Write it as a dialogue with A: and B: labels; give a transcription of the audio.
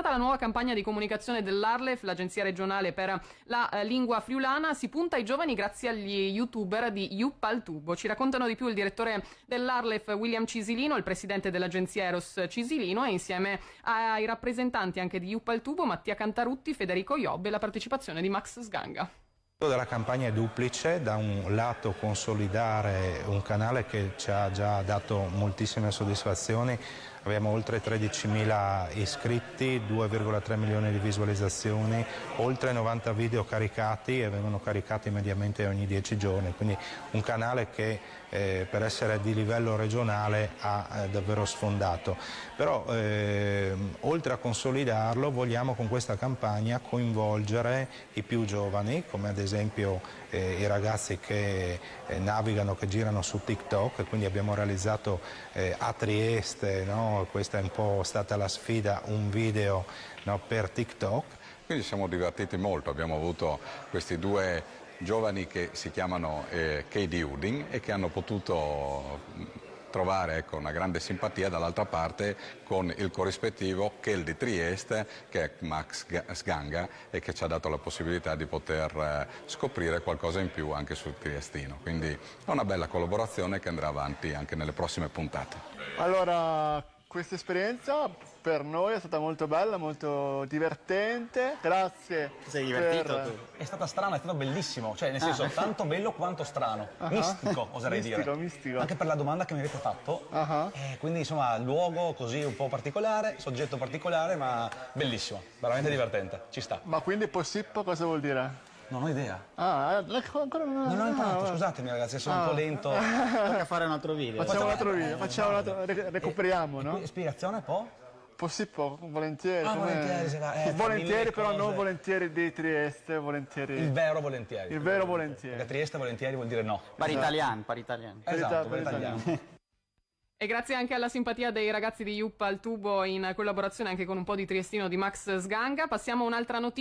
A: La nuova campagna di comunicazione dell'Arlef, l'agenzia regionale per la lingua friulana, si punta ai giovani grazie agli youtuber di Yupp al Tubo. Ci raccontano di più il direttore dell'Arlef William Cisilino, il presidente dell'agenzia Eros Cisilino, e insieme ai rappresentanti anche di Yupp al Tubo, Mattia Cantarutti, Federico Iobbe e la partecipazione di Max Sganga.
B: Della campagna è duplice: da un lato consolidare un canale che ci ha già dato moltissime soddisfazioni, abbiamo oltre 13.000 iscritti, 2,3 milioni di visualizzazioni, oltre 90 video caricati e vengono caricati mediamente ogni 10 giorni, quindi un canale che per essere di livello regionale ha davvero sfondato. Però oltre a consolidarlo vogliamo con questa campagna coinvolgere i più giovani, come ad esempio i ragazzi che navigano, che girano su TikTok, e quindi abbiamo realizzato a Trieste, no? Questa è un po' stata la sfida, un video, no, per TikTok.
C: Quindi siamo divertiti molto, abbiamo avuto questi due giovani che si chiamano Katie Uding e che hanno potuto trovare, ecco, una grande simpatia dall'altra parte con il corrispettivo Kel di Trieste, che è Max Sganga, e che ci ha dato la possibilità di poter scoprire qualcosa in più anche sul triestino. Quindi è una bella collaborazione che andrà avanti anche nelle prossime puntate.
D: Allora, questa esperienza per noi è stata molto bella, molto divertente. Grazie.
E: Ti sei divertito tu? È stata strana, è stato bellissimo, cioè nel senso tanto bello quanto strano, mistico oserei dire.
D: Mistico.
E: Anche per la domanda che mi avete fatto, quindi insomma luogo così un po' particolare, soggetto particolare, ma bellissimo, veramente divertente, ci sta.
D: Ma quindi possibile cosa vuol dire?
E: Non ho idea.
D: Ancora
E: Non ho imparato, scusatemi ragazzi, sono un po' lento.
F: Tocca fare un altro video.
D: Facciamo un altro video, recuperiamo, no?
E: Spiegazione poi?
D: Possibile, volentieri.
E: Volentieri
D: però non volentieri di Trieste, volentieri.
E: Il vero volentieri.
D: Il vero volentieri.
E: Perché Trieste volentieri vuol dire no.
F: Pari italiano, pari italiano.
E: Esatto, per italiano.
A: E grazie anche alla simpatia dei ragazzi di Yupp al Tubo, in collaborazione anche con un po' di triestino di Max Sganga, passiamo a un'altra notizia.